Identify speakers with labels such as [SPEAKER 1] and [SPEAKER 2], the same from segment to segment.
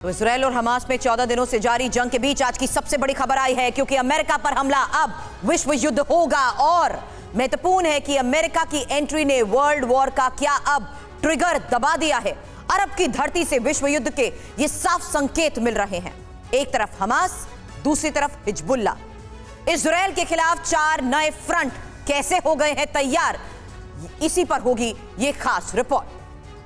[SPEAKER 1] तो इजरायल और हमास में 14 दिनों से जारी जंग के बीच आज की सबसे बड़ी खबर आई है, क्योंकि अमेरिका पर हमला अब विश्व युद्ध होगा। और महत्वपूर्ण है कि अमेरिका की एंट्री ने वर्ल्ड वॉर का क्या अब ट्रिगर दबा दिया है। अरब की धरती से विश्व युद्ध के ये साफ संकेत मिल रहे हैं। एक तरफ हमास, दूसरी तरफ हिजबुल्ला। इजरायल के खिलाफ 4 नए फ्रंट कैसे हो गए हैं तैयार, इसी पर होगी ये खास रिपोर्ट।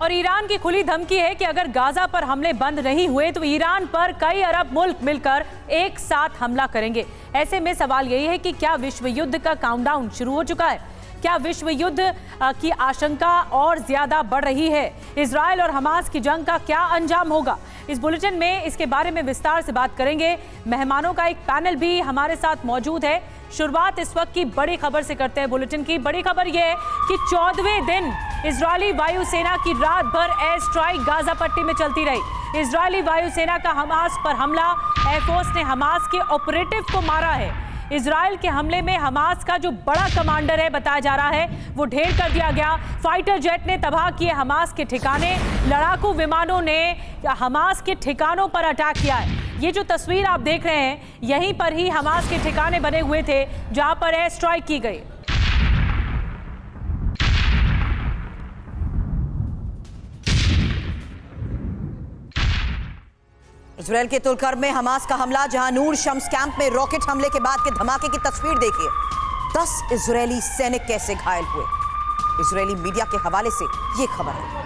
[SPEAKER 2] और ईरान की खुली धमकी है कि अगर गाजा पर हमले बंद नहीं हुए तो ईरान पर कई अरब मुल्क मिलकर एक साथ हमला करेंगे। ऐसे में सवाल यही है कि क्या विश्व युद्ध का काउंटडाउन शुरू हो चुका है? क्या विश्व युद्ध की आशंका और ज्यादा बढ़ रही है? इजरायल और हमास की जंग का क्या अंजाम होगा? इस बुलेटिन में इसके बारे में विस्तार से बात करेंगे। मेहमानों का एक पैनल भी हमारे साथ मौजूद है। शुरुआत इस वक्त की बड़ी खबर से करते हैं। बुलेटिन की बड़ी खबर यह है कि 14वें दिन इजरायली वायुसेना की रात भर एयर स्ट्राइक गाजा पट्टी में चलती रही। इजरायली वायुसेना का हमास पर हमला, एयरफोर्स ने हमास के ऑपरेटिव को मारा है। इजरायल के हमले में हमास का जो बड़ा कमांडर है बताया जा रहा है वो ढेर कर दिया गया। फाइटर जेट ने तबाह किए हमास के ठिकाने, लड़ाकू विमानों ने हमास के ठिकानों पर अटैक किया है। ये जो तस्वीर आप देख रहे हैं, यहीं पर ही हमास के ठिकाने बने हुए थे जहां पर एयर स्ट्राइक की गई।
[SPEAKER 1] इजरायल के तुलकर्म में हमास का हमला, जहां नूर शम्स कैंप में रॉकेट हमले के बाद के धमाके की तस्वीर देखिए। 10 इजरायली सैनिक कैसे घायल हुए। इजरायली मीडिया के हवाले से ये खबर है।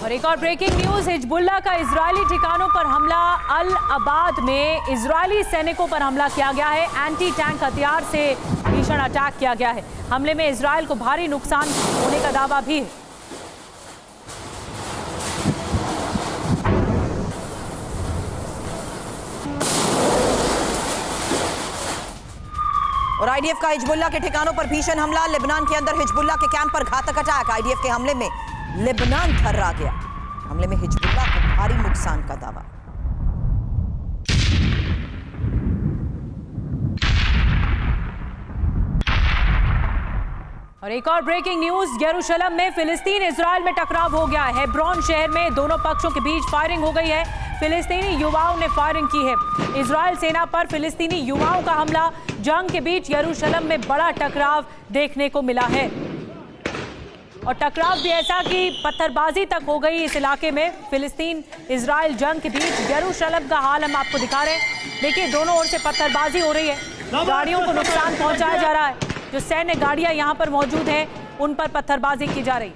[SPEAKER 2] और एक और ब्रेकिंग न्यूज, हिजबुल्ला का इजरायली ठिकानों पर हमला। अल अबाद में इजरायली सैनिकों पर हमला किया गया है। एंटी टैंक हथियार से भीषण अटैक किया गया है। हमले में इजरायल को भारी नुकसान होने का दावा भी है।
[SPEAKER 1] और आईडीएफ का हिजबुल्ला के ठिकानों पर भीषण हमला। लेबनान के अंदर हिजबुल्ला के कैंप पर घातक अटैक। आईडीएफ के हमले में लेबनान थर्रा गया। हमले में हिजबुल्ला को भारी नुकसान का दावा।
[SPEAKER 2] और एक और ब्रेकिंग न्यूज, यरूशलेम में फिलिस्तीन इजरायल में टकराव हो गया है। हेब्रोन शहर में दोनों पक्षों के बीच फायरिंग हो गई है। फिलिस्तीनी युवाओं ने फायरिंग की है। इजरायल सेना पर फिलिस्तीनी युवाओं का हमला। जंग के बीच यरूशलेम में बड़ा टकराव देखने को मिला है। और टकराव भी ऐसा कि पत्थरबाजी तक हो गई इस इलाके में। फिलिस्तीन इजरायल जंग के बीच यरूशलेम का हाल हम आपको दिखा रहे हैं। देखिए, दोनों ओर से पत्थरबाजी हो रही है। गाड़ियों को नुकसान पहुंचाया जा रहा है। जो सैन्य गाड़ियां यहां पर मौजूद हैं उन पर पत्थरबाजी की जा रही है।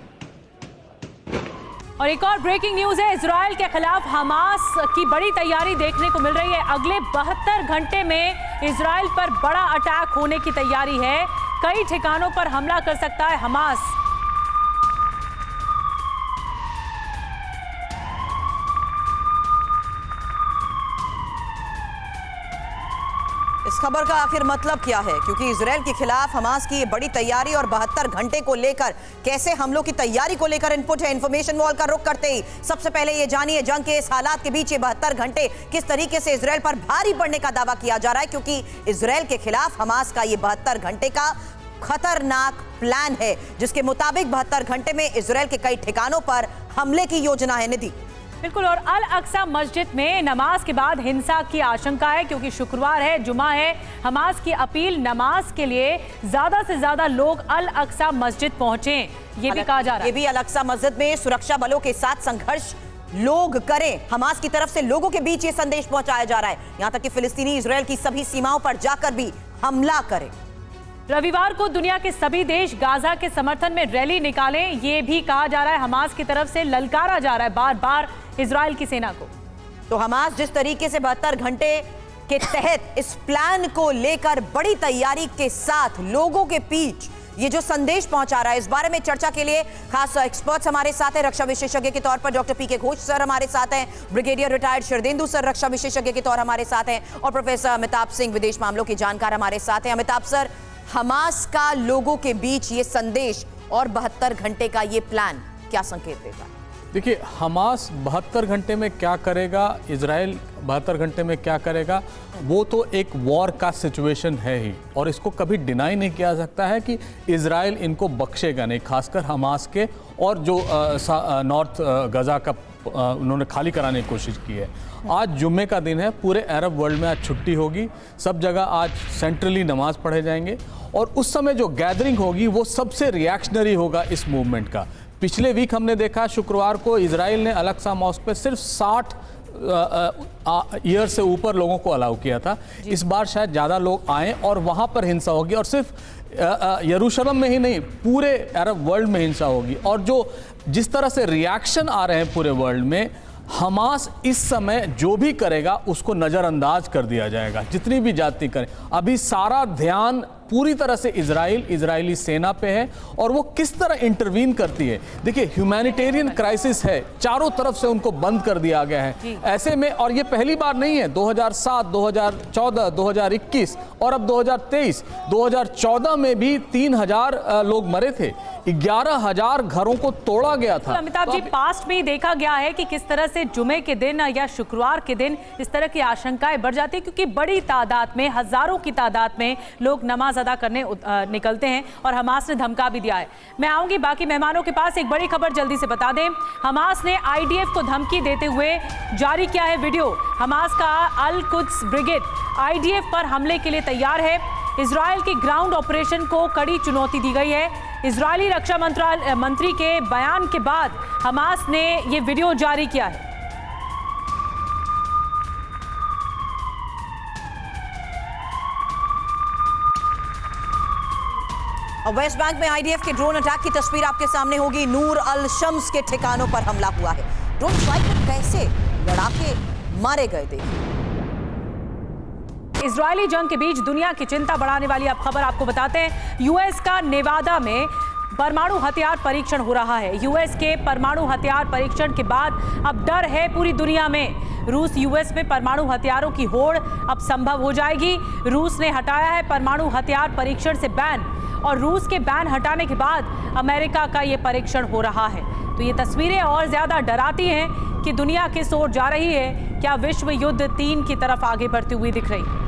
[SPEAKER 2] और एक और ब्रेकिंग न्यूज है, इजरायल के खिलाफ हमास की बड़ी तैयारी देखने को मिल रही है। अगले 72 घंटे में इजरायल पर बड़ा अटैक होने की तैयारी है। कई ठिकानों पर हमला कर सकता है हमास।
[SPEAKER 1] इस खबर का आखिर मतलब क्या है, क्योंकि इजरायल के खिलाफ हमास की ये बड़ी तैयारी और 72 घंटे को लेकर कैसे हमलों की तैयारी को लेकर इनपुट है। इंफॉर्मेशन वॉल का रुख करते ही सबसे पहले ये जानिए, जंग के इस हालात के बीच ये 72 घंटे किस तरीके से इजरायल पर भारी पड़ने का दावा किया जा रहा है, क्योंकि इजरायल के खिलाफ हमास का ये 72 घंटे का खतरनाक प्लान है, जिसके मुताबिक 72 घंटे में इजरायल के कई ठिकानों पर हमले की योजना है। निधि,
[SPEAKER 2] बिल्कुल। और अल अक्सा मस्जिद में नमाज के बाद हिंसा की आशंका है, क्योंकि शुक्रवार है, जुमा है। हमास की अपील, नमाज के लिए ज्यादा से ज्यादा लोग अल अक्सा मस्जिद पहुंचे, ये भी कहा जा रहा है।
[SPEAKER 1] ये भी अल अक्सा मस्जिद में सुरक्षा बलों के साथ संघर्ष लोग करें। हमास की तरफ से लोगों के बीच ये संदेश पहुंचाया जा रहा है, यहां तक कि फिलिस्तीनी इजरायल की सभी सीमाओं पर जाकर भी हमला करें।
[SPEAKER 2] रविवार को दुनिया के सभी देश गाजा के समर्थन में रैली निकालें, ये भी कहा जा रहा है। हमास की तरफ से ललकारा जा रहा है बार बार इजरायल की सेना को।
[SPEAKER 1] तो हमास जिस तरीके से 72 घंटे के तहत इस प्लान को लेकर बड़ी तैयारी के साथ लोगों के बीच ये जो संदेश पहुंचा रहा है, इस बारे में चर्चा के लिए खास एक्सपर्ट्स हमारे साथ हैं। रक्षा विशेषज्ञ के तौर पर डॉक्टर पीके घोष सर हमारे साथ हैं, ब्रिगेडियर रिटायर्ड शरदेंदु सर रक्षा विशेषज्ञ के तौर हमारे साथ हैं, और प्रोफेसर अमिताभ सिंह विदेश मामलों के जानकार हमारे साथ हैं। अमिताभ सर, हमास का लोगों के बीच ये संदेश और 72 घंटे का ये प्लान क्या संकेत देता है?
[SPEAKER 3] देखिए, हमास 72 घंटे में क्या करेगा, इजराइल 72 घंटे में क्या करेगा, वो तो एक वॉर का सिचुएशन है ही, और इसको कभी डिनाई नहीं किया सकता है कि इजराइल इनको बख्शेगा नहीं, खासकर हमास के, और जो नॉर्थ गजा का उन्होंने खाली कराने की कोशिश की है। आज जुम्मे का दिन है, पूरे अरब वर्ल्ड में आज छुट्टी होगी, सब जगह आज सेंट्रली नमाज पढ़े जाएंगे, और उस समय जो गैदरिंग होगी वो सबसे रिएक्शनरी होगा इस मूवमेंट का। पिछले वीक हमने देखा शुक्रवार को इजराइल ने अल-अक्सा मॉस्क पे सिर्फ 60 ईयर से ऊपर लोगों को अलाउ किया था। इस बार शायद ज़्यादा लोग आएँ और वहाँ पर हिंसा होगी, और सिर्फ यरूशलेम में ही नहीं, पूरे अरब वर्ल्ड में हिंसा होगी। और जो जिस तरह से रिएक्शन आ रहे हैं पूरे वर्ल्ड में, हमास इस समय जो भी करेगा उसको नज़रअंदाज कर दिया जाएगा, जितनी भी जाति करें। अभी सारा ध्यान पूरी तरह से इजरायली सेना पे है, और वो किस तरह इंटरवीन करती है। देखिए, ह्यूमैनिटेरियन क्राइसिस है, चारों तरफ से उनको बंद कर दिया गया है ऐसे में, और ये पहली बार नहीं है। 2007, 2014, 2021 और अब 2023, 2014 में भी 3000 लोग मरे थे, 11,000 घरों को तोड़ा गया था।
[SPEAKER 2] अमिताभ जी, पास्ट में ही देखा गया है कि किस तरह से जुमे के दिन या शुक्रवार के दिन इस तरह की आशंकाएं बढ़ जाती है, क्योंकि बड़ी तादाद में, हजारों की तादाद में लोग नमाज अदा करने निकलते हैं, और हमास ने धमका भी दिया है। मैं आऊंगी बाकी मेहमानों के पास। एक बड़ी खबर जल्दी से बता दें, हमास ने आईडीएफ को धमकी देते हुए जारी किया है वीडियो। हमास का अल कुद्स ब्रिगेड आईडीएफ पर हमले के लिए तैयार है। इजराइल के ग्राउंड ऑपरेशन को कड़ी चुनौती दी गई है। इजरायली रक्षा मंत्री के बयान के बाद हमास ने यह वीडियो जारी किया है।
[SPEAKER 1] वेस्ट बैंक में आईडीएफ के ड्रोन अटैक की तस्वीर आपके सामने होगी। नूर अल शम्स के ठिकानों पर हमला हुआ है। ड्रोन स्ट्राइकर कैसे लड़ाके मारे गए थे।
[SPEAKER 2] इजरायली जंग के बीच दुनिया की चिंता बढ़ाने वाली अब खबर आपको बताते हैं। यूएस का नेवादा में परमाणु हथियार परीक्षण हो रहा है। यूएस के परमाणु हथियार परीक्षण के बाद अब डर है पूरी दुनिया में। रूस यूएस में परमाणु हथियारों की होड़ अब संभव हो जाएगी। रूस ने हटाया है परमाणु हथियार परीक्षण से बैन, और रूस के बैन हटाने के बाद अमेरिका का ये परीक्षण हो रहा है। तो ये तस्वीरें और ज्यादा डराती हैं कि दुनिया किस ओर जा रही है। क्या विश्व युद्ध 3 की तरफ आगे बढ़ती हुई दिख रही है।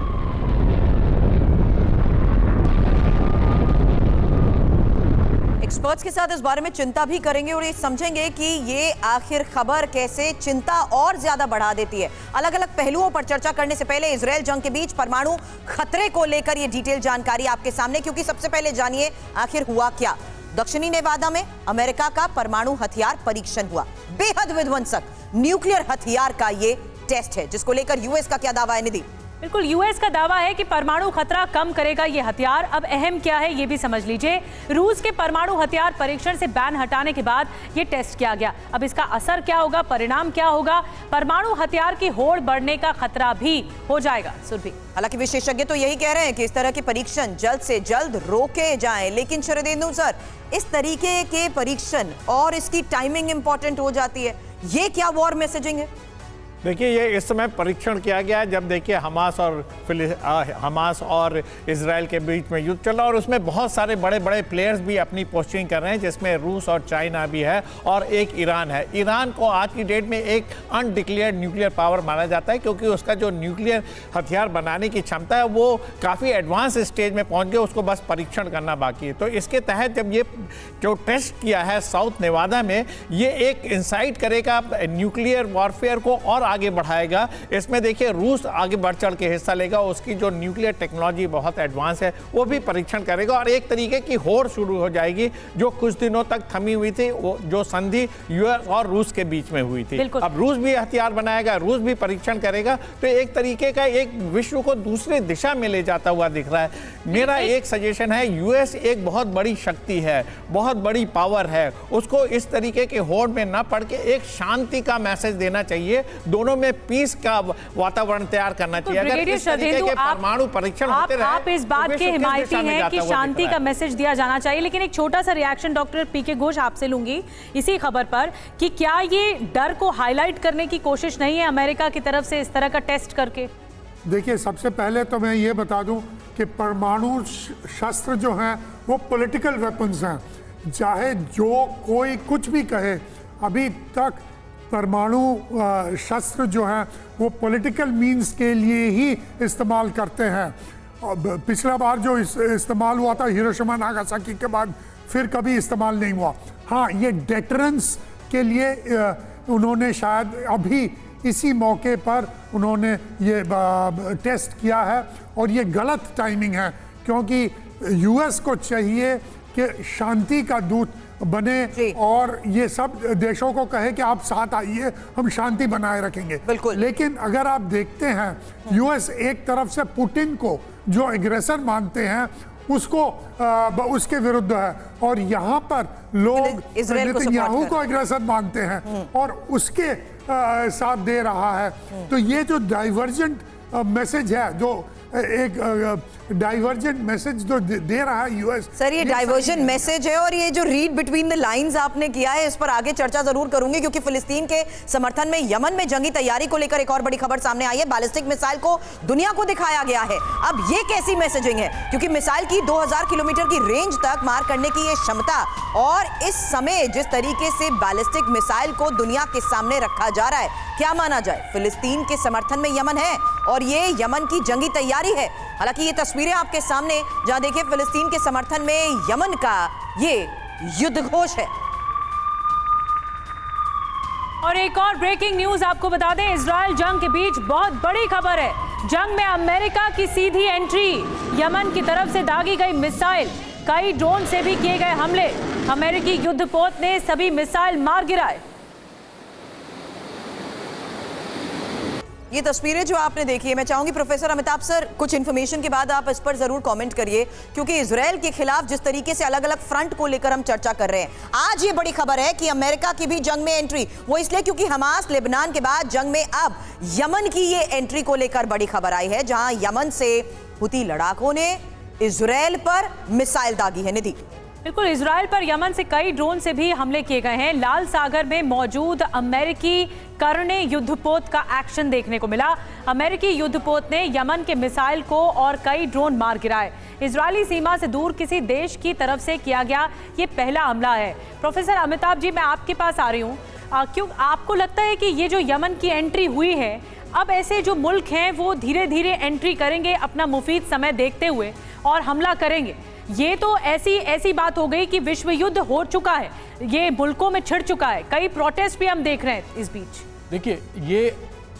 [SPEAKER 1] एक्सपर्ट्स के साथ इस बारे में चिंता भी करेंगे और ये समझेंगे कि ये आखिर खबर कैसे चिंता और ज्यादा बढ़ा देती है। अलग अलग पहलुओं पर चर्चा करने से पहले इजराइल जंग के बीच परमाणु खतरे को लेकर ये डिटेल जानकारी आपके सामने, क्योंकि सबसे पहले जानिए आखिर हुआ क्या। दक्षिणी नेवादा में अमेरिका का परमाणु हथियार परीक्षण हुआ। बेहद विध्वंसक न्यूक्लियर हथियार का ये टेस्ट है, जिसको लेकर यूएस का क्या दावा है निधि?
[SPEAKER 2] बिल्कुल, यूएस का दावा है कि परमाणु खतरा कम करेगा ये हथियार। अब अहम क्या है ये भी समझ लीजिए। रूस के परमाणु हथियार परीक्षण से बैन हटाने के बाद ये टेस्ट किया गया। अब इसका असर क्या होगा, परिणाम क्या होगा? परमाणु हथियार की होड़ बढ़ने का खतरा भी हो जाएगा। सुरभि,
[SPEAKER 1] हालांकि विशेषज्ञ तो यही कह रहे हैं कि इस तरह के परीक्षण जल्द से जल्द रोके जाएं, लेकिन शरदेंदु सर, इस तरीके के परीक्षण और इसकी टाइमिंग इंपॉर्टेंट हो जाती है। ये क्या वॉर मैसेजिंग है?
[SPEAKER 4] देखिए, ये इस समय परीक्षण किया गया है जब देखिए हमास और इजराइल के बीच में युद्ध चल रहा है, और उसमें बहुत सारे बड़े बड़े प्लेयर्स भी अपनी पोस्टिंग कर रहे हैं, जिसमें रूस और चाइना भी है और एक ईरान है। ईरान को आज की डेट में एक अनडिक्लेयर्ड न्यूक्लियर पावर माना जाता है, क्योंकि उसका जो न्यूक्लियर हथियार बनाने की क्षमता है वो काफ़ी एडवांस स्टेज में पहुँच गया, उसको बस परीक्षण करना बाकी है। तो इसके तहत जब ये जो टेस्ट किया है साउथ नेवादा में, ये एक इंसाइट करेगा न्यूक्लियर वॉरफेयर को और आगे बढ़ाएगा। इसमें देखिए रूस आगे बढ़ चढ़ के हिस्सा लेगा, उसकी जो न्यूक्लियर टेक्नोलॉजी बहुत एडवांस है वो भी परीक्षण करेगा, और एक तरीके की होड़ शुरू हो जाएगी जो कुछ दिनों तक थमी हुई थी, वो जो संधि यूएस और रूस के बीच में हुई थी। अब रूस भी हथियार बनाएगा, रूस भी परीक्षण करेगा, तो एक तरीके का एक विश्व को दूसरे दिशा में ले जाता हुआ दिख रहा है। मेरा एक सजेशन है, यूएस एक बहुत बड़ी शक्ति है, बहुत बड़ी पावर है, उसको इस तरीके के होड़ में न पड़ के एक शांति का मैसेज देना चाहिए, दोनों में पीस का वातावरण तैयार करना चाहिए। अगर इस तरीके के परमाणु परीक्षण होते रहे,
[SPEAKER 2] आप इस बात के हिमायती हैं कि शांति का मैसेज दिया जाना चाहिए, लेकिन एक छोटा सा रिएक्शन डॉक्टर पीके घोष आपसे लूंगी इसी खबर पर कि क्या ये डर को हाईलाइट करने की कोशिश नहीं है अमेरिका की तरफ से इस तरह का टेस्ट करके?
[SPEAKER 5] देखिए, सबसे पहले तो मैं ये बता दूं कि परमाणु शस्त्र जो हैं वो पॉलिटिकल वेपन्स हैं। चाहे जो कोई कुछ भी कहे, अभी तक परमाणु शस्त्र जो हैं वो पॉलिटिकल मींस के लिए ही इस्तेमाल करते हैं। पिछला बार जो इस्तेमाल हुआ था हिरोशिमा नागासाकी के बाद फिर कभी इस्तेमाल नहीं हुआ। हाँ, ये डेटरेंस के लिए उन्होंने शायद अभी इसी मौके पर उन्होंने ये टेस्ट किया है और ये गलत टाइमिंग है, क्योंकि यूएस को चाहिए कि शांति का दूत बने और ये सब देशों को कहे कि आप साथ आइए, हम शांति बनाए रखेंगे।
[SPEAKER 1] बिल्कुल।
[SPEAKER 5] लेकिन अगर आप देखते हैं यूएस एक तरफ से पुतिन को जो एग्रेसर मानते हैं उसको उसके विरुद्ध है और यहाँ पर लोग नेतन्याहू को एग्रेसर मानते हैं और उसके साथ दे रहा है। तो ये जो डाइवर्जेंट मैसेज है, जो एक डाइवर्जेंट मैसेज जो दे रहा है यूएस।
[SPEAKER 1] सर, ये डाइवर्जन मैसेज है और ये जो रीड बिटवीन द लाइंस आपने किया है, इस पर आगे चर्चा जरूर करूंगी, क्योंकि फिलिस्तीन के समर्थन में यमन में जंगी तैयारी को लेकर एक और बड़ी खबर सामने आई है। बैलिस्टिक मिसाइल को दुनिया को दिखाया गया है। अब ये कैसी मैसेजिंग है, क्योंकि मिसाइल की 2000 किलोमीटर की रेंज तक मार करने की ये क्षमता और इस समय जिस तरीके से बैलिस्टिक मिसाइल को दुनिया के सामने रखा जा रहा है, क्या माना जाए फिलिस्तीन के समर्थन में यमन है और ये यमन की जंगी तैयारी है। हालांकि ये तस्वीरें आपके सामने, जहां देखिए फिलिस्तीन के समर्थन में यमन का ये युद्ध घोष है।
[SPEAKER 2] और एक और ब्रेकिंग न्यूज आपको बता दें, इजराइल जंग के बीच बहुत बड़ी खबर है। जंग में अमेरिका की सीधी एंट्री, यमन की तरफ से दागी गई मिसाइल, कई ड्रोन से भी किए गए हमले, अमेरिकी युद्धपोत ने सभी मिसाइल मार गिराए।
[SPEAKER 1] ये तस्वीरें जो आपने देखी है, मैं चाहूंगी प्रोफेसर अमिताभ सर कुछ इन्फॉर्मेशन के बाद आप इस पर जरूर कमेंट करिए, क्योंकि इजराइल के खिलाफ जिस तरीके से अलग अलग फ्रंट को लेकर हम चर्चा कर रहे हैं, आज ये बड़ी खबर है कि अमेरिका की भी जंग में एंट्री, वो इसलिए क्योंकि हमास लेबनान के बाद जंग में अब यमन की ये एंट्री को लेकर बड़ी खबर आई है, जहां यमन से हुती लड़ाकों ने इजराइल पर मिसाइल दागी है। निधि,
[SPEAKER 2] बिल्कुल, इजराइल पर यमन से कई ड्रोन से भी हमले किए गए हैं। लाल सागर में मौजूद अमेरिकी करने युद्धपोत का एक्शन देखने को मिला। अमेरिकी युद्धपोत ने यमन के मिसाइल को और कई ड्रोन मार गिराए। इजरायली सीमा से दूर किसी देश की तरफ से किया गया ये पहला हमला है। प्रोफेसर अमिताभ जी, मैं आपके पास आ रही हूँ, क्यों आपको लगता है कि ये जो यमन की एंट्री हुई है, अब ऐसे जो मुल्क हैं वो धीरे धीरे एंट्री करेंगे अपना मुफीद समय देखते हुए और हमला करेंगे? ये तो ऐसी बात हो गई कि विश्व युद्ध हो चुका है, ये मुल्कों में छिड़ चुका है, कई प्रोटेस्ट भी हम देख रहे हैं इस बीच।
[SPEAKER 3] देखिए, ये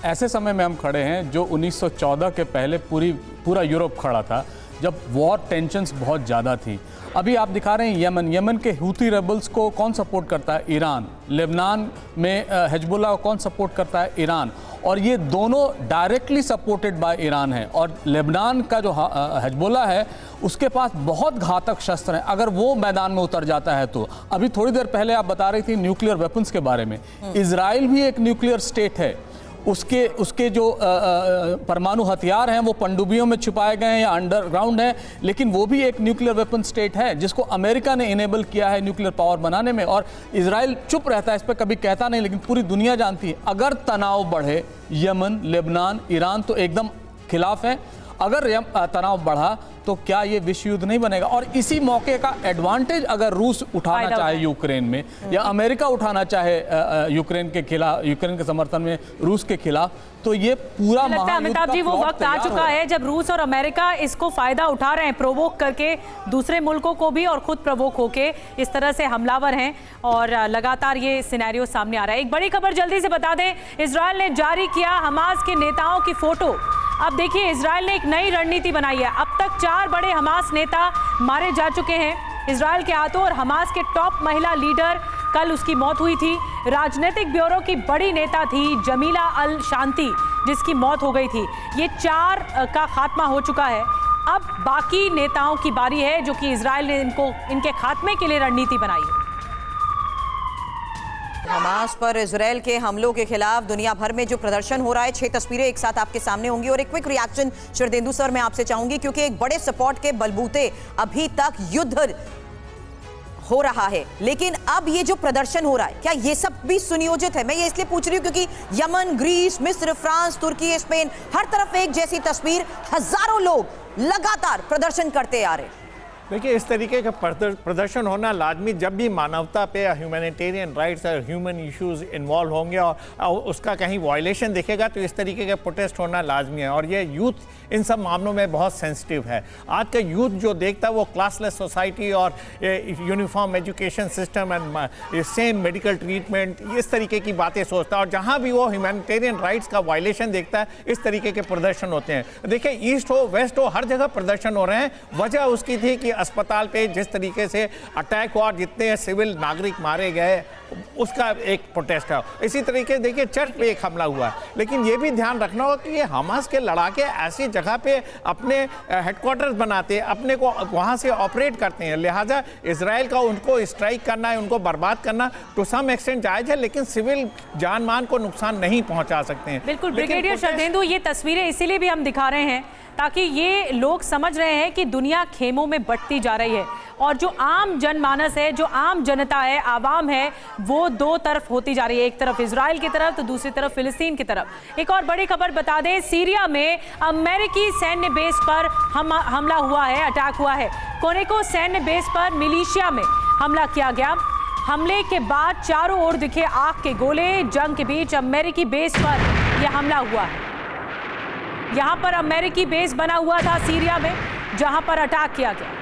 [SPEAKER 3] ऐसे समय में हम खड़े हैं जो 1914 के पहले पूरा यूरोप खड़ा था, जब वॉर टेंशन्स बहुत ज़्यादा थी। अभी आप दिखा रहे हैं यमन के हूती रेबल्स को कौन सपोर्ट करता है? ईरान। लेबनान में हिजबुल्लाह को कौन सपोर्ट करता है? ईरान। और ये दोनों डायरेक्टली सपोर्टेड बाय ईरान है। और लेबनान का जो हिजबुल्लाह है उसके पास बहुत घातक शस्त्र हैं, अगर वो मैदान में उतर जाता है तो। अभी थोड़ी देर पहले आप बता रही थी न्यूक्लियर वेपन्स के बारे में। इजराइल भी एक न्यूक्लियर स्टेट है, उसके जो परमाणु हथियार हैं वो पनडुब्बियों में छुपाए गए हैं या अंडरग्राउंड हैं, लेकिन वो भी एक न्यूक्लियर वेपन स्टेट है जिसको अमेरिका ने इनेबल किया है न्यूक्लियर पावर बनाने में। और इजराइल चुप रहता है, इस पर कभी कहता नहीं, लेकिन पूरी दुनिया जानती है अगर तनाव बढ़े, यमन, लेबनान, ईरान तो एकदम खिलाफ है। अगर तनाव बढ़ा तो क्या ये विश्व युद्ध नहीं बनेगा? और इसी मौके का एडवांटेज अगर रूस उठाना चाहे यूक्रेन में, या अमेरिका उठाना चाहे यूक्रेन के खिलाफ, यूक्रेन के समर्थन में रूस के खिलाफ, तो ये पूरा
[SPEAKER 2] अमिताभ जी वो वक्त आ चुका है जब रूस और अमेरिका इसको फायदा उठा रहे हैं, प्रोवोक करके दूसरे मुल्कों को भी और खुद प्रोवोक होके इस तरह से हमलावर हैं और लगातार ये सिनेरियो सामने आ रहा है। एक बड़ी खबर जल्दी से बता दें, इजराइल ने जारी किया हमास के नेताओं की फोटो। अब देखिए, इजराइल ने एक नई रणनीति बनाई है। अब तक 4 बड़े हमास नेता मारे जा चुके हैं इजराइल के हाथों, और हमास के टॉप महिला लीडर, कल उसकी मौत हुई थी। राजनीतिक ब्यूरो की बड़ी नेता थी जमीला अल शांति, जिसकी मौत हो गई थी। ये 4 का खात्मा हो चुका है। अब बाकी नेताओं की बारी है जो कि इजराइल ने इनके खात्मे के लिए रणनीति बनाई है।
[SPEAKER 1] हमास पर इजराइल के हमलों के खिलाफ दुनिया भर में जो प्रदर्शन हो रहा है, 6 तस्वीरें एक साथ आपके सामने होंगी और एक क्विक रिएक्शन शरदेंदु सर मैं आपसे चाहूंगी, क्योंकि एक बड़े सपोर्ट के बलबूते अभी तक युद्ध हो रहा है, लेकिन अब ये जो प्रदर्शन हो रहा है, क्या ये सब भी सुनियोजित है? मैं ये इसलिए पूछ रही हूँ क्योंकि यमन, ग्रीस, मिस्र, फ्रांस, तुर्की, स्पेन, हर तरफ एक जैसी तस्वीर, हजारों लोग लगातार प्रदर्शन करते आ रहे हैं।
[SPEAKER 4] देखिए, इस तरीके का प्रदर्शन होना लाजमी जब भी मानवता पे ह्यूमैनिटेरियन राइट्स और ह्यूमन इश्यूज इन्वॉल्व होंगे और उसका कहीं वायलेशन दिखेगा तो इस तरीके का प्रोटेस्ट होना लाजमी है। और ये यूथ इन सब मामलों में बहुत सेंसिटिव है। आज का यूथ जो देखता है वो क्लासलेस सोसाइटी और uniform education system and same medical treatment, इस तरीके की बातें सोचता है। और जहाँ भी वो ह्यूमैनिटेरियन राइट्स का वायलेशन देखता है, इस तरीके के प्रदर्शन होते हैं। देखिए, ईस्ट हो वेस्ट हो, हर जगह प्रदर्शन हो रहे हैं। वजह उसकी थी कि अस्पताल पे जिस तरीके से अटैक हुआ, जितने सिविल नागरिक मारे गए, उसका एक प्रोटेस्ट है। इसी तरीके देखिए, चर्च पे एक हमला हुआ है। लेकिन ये भी ध्यान रखना होगा कि ये हमास के लड़ाके ऐसी जगह पे अपने हेडक्वार्टर्स बनाते हैं, अपने को वहाँ से ऑपरेट करते हैं। लिहाजा इजराइल का उनको स्ट्राइक करना है, उनको बर्बाद करना टू सम एक्सटेंट जायज है, लेकिन सिविल जान मान को नुकसान नहीं पहुँचा सकते हैं।
[SPEAKER 2] बिल्कुल ब्रिगेडियर शरदेंदु, ये तस्वीरें इसीलिए भी हम दिखा रहे हैं ताकि ये लोग समझ रहे हैं कि दुनिया खेमों में बंटती जा रही है और जो आम जनमानस है, जो आम जनता है, आवाम है, वो दो तरफ होती जा रही है। एक तरफ इजराइल की तरफ तो दूसरी तरफ फिलिस्तीन की तरफ। एक और बड़ी खबर बता दें, सीरिया में अमेरिकी सैन्य बेस पर हमला हुआ है, अटैक हुआ है। कोनेको सैन्य बेस पर मिलिशिया में हमला किया गया। हमले के बाद चारों ओर दिखे आग के गोले। जंग के बीच अमेरिकी बेस पर यह हमला हुआ है। यहां पर अमेरिकी बेस बना हुआ था सीरिया में, जहां पर अटैक किया गया।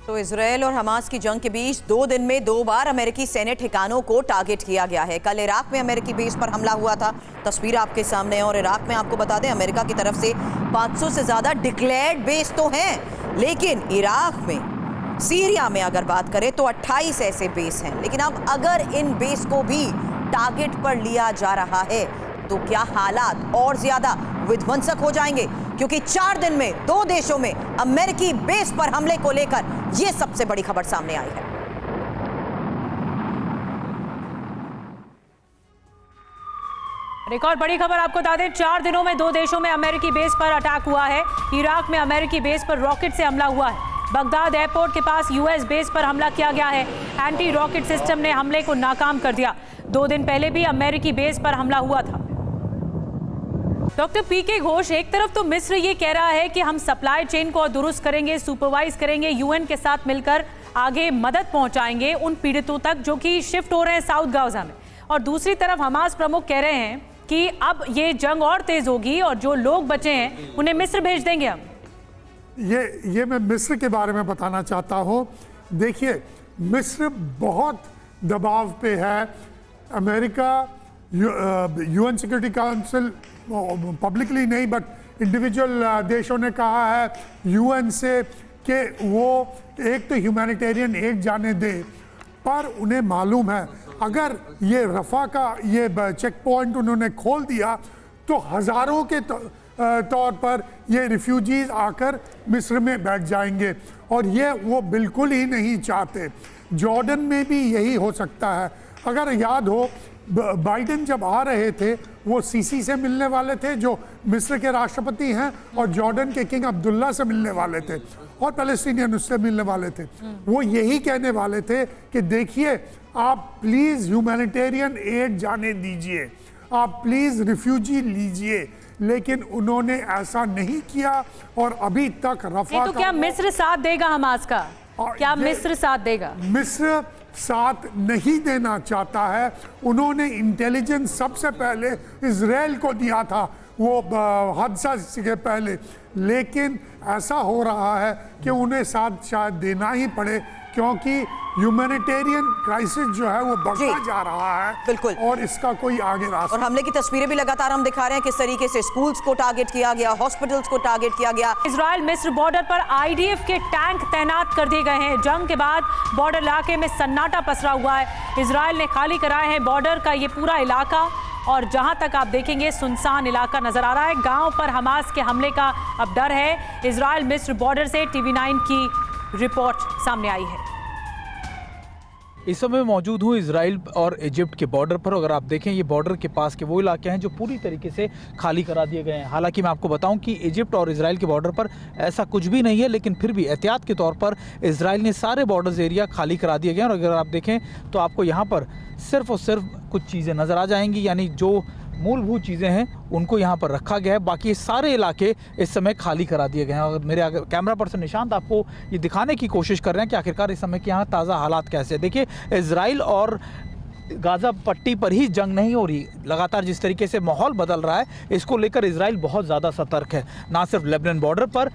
[SPEAKER 1] तो इजराइल और हमास की जंग के बीच 2 दिन में 2 बार अमेरिकी सैन्य ठिकानों को टारगेट किया गया है। कल इराक में अमेरिकी बेस पर हमला हुआ था, तस्वीर आपके सामने है। और इराक में आपको बता दें, अमेरिका की तरफ से 500 से ज्यादा डिक्लेयर्ड बेस तो हैं, लेकिन इराक में, सीरिया में अगर बात करें तो 28 ऐसे बेस हैं। लेकिन अब अगर इन बेस को भी टारगेट पर लिया जा रहा है तो क्या हालात और ज्यादा विध्वंसक हो जाएंगे, क्योंकि 4 दिन में 2 देशों में अमेरिकी बेस पर हमले को लेकर यह सबसे बड़ी खबर सामने आई है।
[SPEAKER 2] एक और बड़ी खबर आपको बता दें, 4 दिनों में 2 देशों में अमेरिकी बेस पर अटैक हुआ है। इराक में अमेरिकी बेस पर रॉकेट से हमला हुआ है। बगदाद एयरपोर्ट के पास यूएस बेस पर हमला किया गया है। एंटी रॉकेट सिस्टम ने हमले को नाकाम कर दिया। 2 दिन पहले भी अमेरिकी बेस पर हमला हुआ था। डॉक्टर पीके घोष, एक तरफ तो मिस्र ये कह रहा है कि हम सप्लाई चेन को दुरुस्त करेंगे, सुपरवाइज करेंगे, यूएन के साथ मिलकर आगे मदद पहुंचाएंगे उन पीड़ितों तक जो कि शिफ्ट हो रहे हैं साउथ गाजा में। और दूसरी तरफ हमास प्रमुख कह रहे हैं कि अब ये जंग और तेज होगी और जो लोग बचे हैं उन्हें मिस्र भेज देंगे हम।
[SPEAKER 5] ये मैं मिस्र के बारे में बताना चाहता हूँ। देखिए, मिस्र बहुत दबाव पे है। America, UN security council, publicly नहीं बट इंडिविजुअल देशों ने कहा है यूएन से कि वो एक तो ह्यूमैनिटेरियन एड जाने दे, पर उन्हें मालूम है अगर ये रफा का ये चेक पॉइंट उन्होंने खोल दिया तो हज़ारों के तौर पर ये रिफ्यूजीज आकर मिस्र में बैठ जाएंगे, और ये वो बिल्कुल ही नहीं चाहते। जॉर्डन में भी यही हो सकता है। अगर याद हो, बाइडेन जब आ रहे थे वो सीसी से मिलने वाले थे जो मिस्र के राष्ट्रपति हैं, और जॉर्डन के किंग अब्दुल्ला से मिलने वाले थे, और पैलेस्टीनियन उससे मिलने वाले थे। वो यही कहने वाले थे कि देखिए, आप प्लीज़ ह्यूमैनिटेरियन एड जाने दीजिए, आप प्लीज़ रिफ्यूजी लीजिए, लेकिन उन्होंने ऐसा नहीं किया। और अभी तक रफा
[SPEAKER 2] तो क्या मिस्र साथ देगा हमास का? क्या मिस्र साथ देगा? मिस्र
[SPEAKER 5] साथ नहीं देना चाहता है। उन्होंने इंटेलिजेंस सबसे पहले इजराइल को दिया था, वो हादसा के पहले, लेकिन ऐसा हो रहा है कि उन्हें साथ शायद देना ही पड़े, क्योंकि ह्यूमैनिटेरियन क्राइसिस जो है वो बढ़ता जा रहा है।
[SPEAKER 1] बिल्कुल,
[SPEAKER 5] और इसका कोई आगे रास्ता।
[SPEAKER 1] और हमले की तस्वीरें भी लगातार हम दिखा रहे हैं, किस तरीके से स्कूल्स को टारगेट किया गया, हॉस्पिटल्स को टारगेट किया गया।
[SPEAKER 2] इजराइल मिस्र बॉर्डर पर आईडीएफ के टैंक तैनात कर दिए गए हैं। जंग के बाद बॉर्डर इलाके में सन्नाटा पसरा हुआ है। इजराइल ने खाली कराए हैं बॉर्डर का ये पूरा इलाका, और जहां तक आप देखेंगे सुनसान इलाका नजर आ रहा है। गांव पर हमास के हमले का अब डर है। इजराइल मिस्र बॉर्डर से TV9 की रिपोर्ट सामने आई है।
[SPEAKER 6] इस समय मौजूद हूँ इजराइल और इजिप्ट के बॉर्डर पर। अगर आप देखें, ये बॉर्डर के पास के वो इलाके हैं जो पूरी तरीके से खाली करा दिए गए हैं। हालांकि मैं आपको बताऊं कि इजिप्ट और इजराइल के बॉर्डर पर ऐसा कुछ भी नहीं है, लेकिन फिर भी एहतियात के तौर पर इजराइल ने सारे बॉर्डर्स एरिया खाली करा दिए गए हैं। और अगर आप देखें तो आपको यहाँ पर सिर्फ और सिर्फ कुछ चीज़ें नज़र आ जाएंगी, यानी जो मूलभूत चीज़ें हैं उनको यहाँ पर रखा गया है। बाकी सारे इलाके इस समय खाली करा दिए गए हैं। और मेरे आगे कैमरा पर्सन निशांत आपको ये दिखाने की कोशिश कर रहे हैं कि आखिरकार इस समय के यहाँ ताज़ा हालात कैसे हैं। देखिए, इजराइल और गाज़ा पट्टी पर ही जंग नहीं हो रही, लगातार जिस तरीके से माहौल बदल रहा है इसको लेकर इजराइल बहुत ज़्यादा सतर्क है। ना सिर्फ लेबनान बॉर्डर पर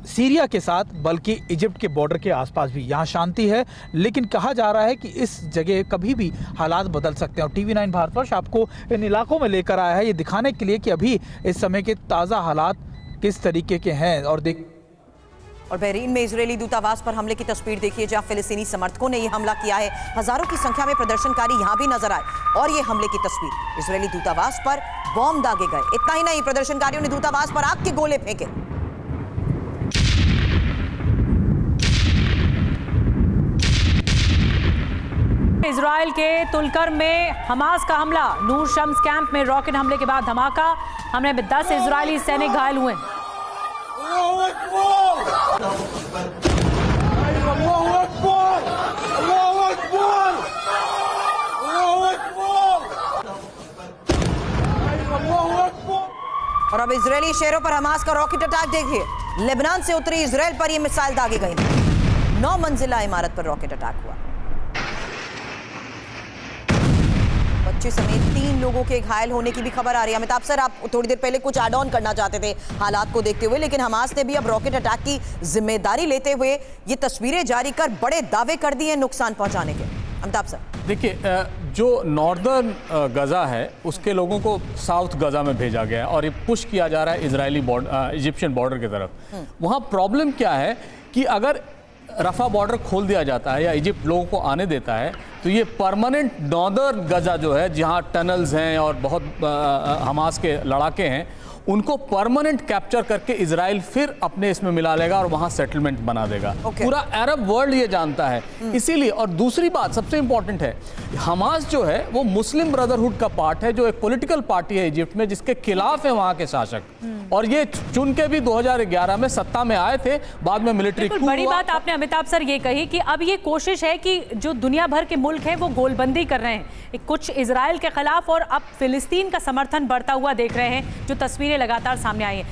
[SPEAKER 6] सीरिया के साथ बल्कि इजिप्ट के बॉर्डर के आसपास भी यहाँ शांति है, लेकिन कहा जा रहा है कि इस जगह कभी भी हालात बदल सकते हैं। और TV9 भारतवर्ष आपको इन इलाकों में लेकर आया है ये दिखाने के लिए कि अभी इस समय के ताज़ा हालात किस तरीके के हैं।
[SPEAKER 1] और बहरीन में इजरायली दूतावास पर हमले की तस्वीर देखिए, जहां फिलिस्तीनी समर्थकों ने यह हमला किया है। हजारों की संख्या में प्रदर्शनकारी यहां भी नजर आए और ये हमले की तस्वीर, इजरायली दूतावास पर बॉम्ब दागे गए। इतना ही नहीं, प्रदर्शनकारियों ने दूतावास पर आग के गोले फेंके।
[SPEAKER 2] इजराइल के तुलकर में हमास का हमला, नूर शम्स कैंप में रॉकेट हमले के बाद धमाका। हमले में 10 इजरायली सैनिक घायल हुए।
[SPEAKER 1] और अब इजरायली शहरों पर हमास का रॉकेट अटैक देखिए। लेबनान से उतरी इजराइल पर ये मिसाइल दागी गई। 9 मंजिला इमारत पर रॉकेट अटैक हुआ। बच्चे समेत 3 लोगों के घायल होने की भी खबर आ रही है। अमिताभ सर, आप थोड़ी देर पहले कुछ ऐड ऑन करना चाहते थे हालात को देखते हुए, लेकिन हमास ने भी अब रॉकेट अटैक की जिम्मेदारी लेते हुए ये तस्वीरें जारी कर बड़े दावे कर दिए नुकसान पहुंचाने के। अमिताभ सर,
[SPEAKER 3] देखिए, जो नॉर्दर्न गजा है उसके लोगों को साउथ गजा में भेजा गया है और ये पुश किया जा रहा है इजरायली इजिप्शियन बॉर्डर की तरफ। वहाँ प्रॉब्लम क्या है कि अगर रफा बॉर्डर खोल दिया जाता है या इजिप्ट लोगों को आने देता है तो ये परमानेंट नॉर्दर्न गजा जो है, जहाँ टनल्स हैं और बहुत हमास के लड़ाके हैं, उनको परमानेंट कैप्चर करके इजराइल फिर अपने इसमें मिला लेगा और वहां सेटलमेंट बना देगा। पूरा अरब वर्ल्ड ये जानता है। इसीलिए, और दूसरी बात सबसे इंपॉर्टेंट है, हमास जो है वो मुस्लिम ब्रदरहुड का पार्ट है, जो एक पॉलिटिकल पार्टी है इजिप्ट में, जिसके खिलाफ है वहां के शासक। और ये चुन के भी 2011 में सत्ता में आए थे, बाद में मिलिट्री coup
[SPEAKER 2] बड़ी
[SPEAKER 3] हुआ।
[SPEAKER 2] बात आपने अमिताभ सर ये कही कि अब ये कोशिश है कि जो दुनिया भर के मुल्क हैं वो गोलबंदी कर रहे हैं कुछ इजराइल के खिलाफ, और अब फिलिस्तीन का समर्थन बढ़ता हुआ देख रहे हैं, जो तस्वीरें लगातार सामने आई हैं।